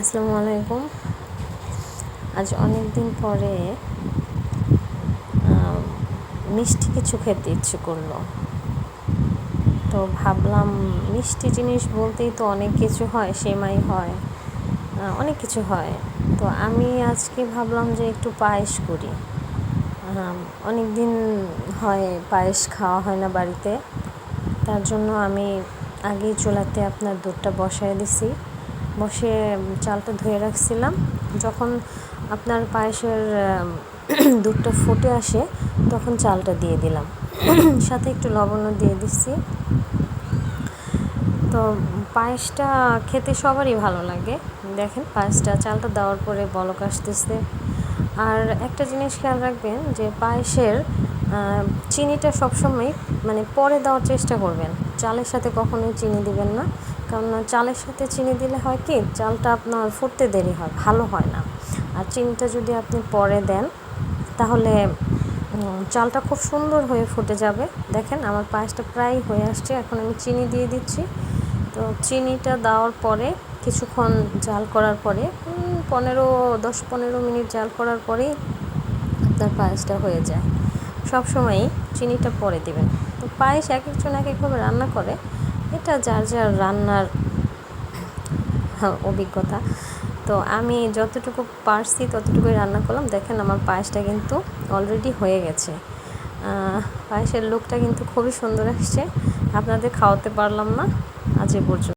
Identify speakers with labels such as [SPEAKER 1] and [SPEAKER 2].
[SPEAKER 1] আসসালামু আলাইকুম। আজ অনেক দিন পরে মিষ্টি কিছু খেতে ইচ্ছে করলো, তো ভাবলাম মিষ্টি জিনিস বলতেই তো অনেক কিছু হয়, সেমাই হয়, অনেক কিছু হয়। তো আমি আজকে ভাবলাম যে একটু পায়েস করি। অনেক দিন হয় পায়েস খাওয়া হয় না বাড়িতে, তার জন্য আমি আগেই চুলাতে আপনার দুধটা বসায় দিছি, বসে চালটা ধুয়ে রাখছিলাম। যখন আপনার পায়েসের দুধটা ফুটে আসে তখন চালটা দিয়ে দিলাম, সাথে একটু লবণও দিয়ে দিচ্ছি। তো পায়েসটা খেতে সবারই ভালো লাগে। দেখেন পায়েসটা চালটা দেওয়ার পরে বলক আসতেছে। আর একটা জিনিস খেয়াল রাখবেন যে পায়েসের চিনিটা সবসময় মানে পরে দেওয়ার চেষ্টা করবেন, চালের সাথে কখনোই চিনি দিবেন না। কারণ চালের সাথে চিনি দিলে হয় কি, চালটা আপনার ফুটতে দেরি হয়, ভালো হয় না। আর চিনিটা যদি আপনি পরে দেন তাহলে চালটা খুব সুন্দর হয়ে ফুটে যাবে। দেখেন আমার পায়েসটা প্রায় হয়ে আসছে, এখন আমি চিনি দিয়ে দিচ্ছি। তো চিনিটা দেওয়ার পরে কিছুক্ষণ জাল করার পরে 10-15 মিনিট জাল করার পরেই আপনার পায়েসটা হয়ে যায়। সবসময়ই চিনিটা পরে দিবেন। তো পায়েস এক একজন এক একভাবে রান্না করে, এটা যার যার রান্নার অভিজ্ঞতা। তো আমি যতটুকু পারছি ততটুকুই রান্না করলাম। দেখেন আমার পায়েসটা কিন্তু অলরেডি হয়ে গেছে। পায়েসের লুকটা কিন্তু খুবই সুন্দর আসছে। আপনাদের খাওয়াতে পারলাম না, আজ এ পর্যন্ত।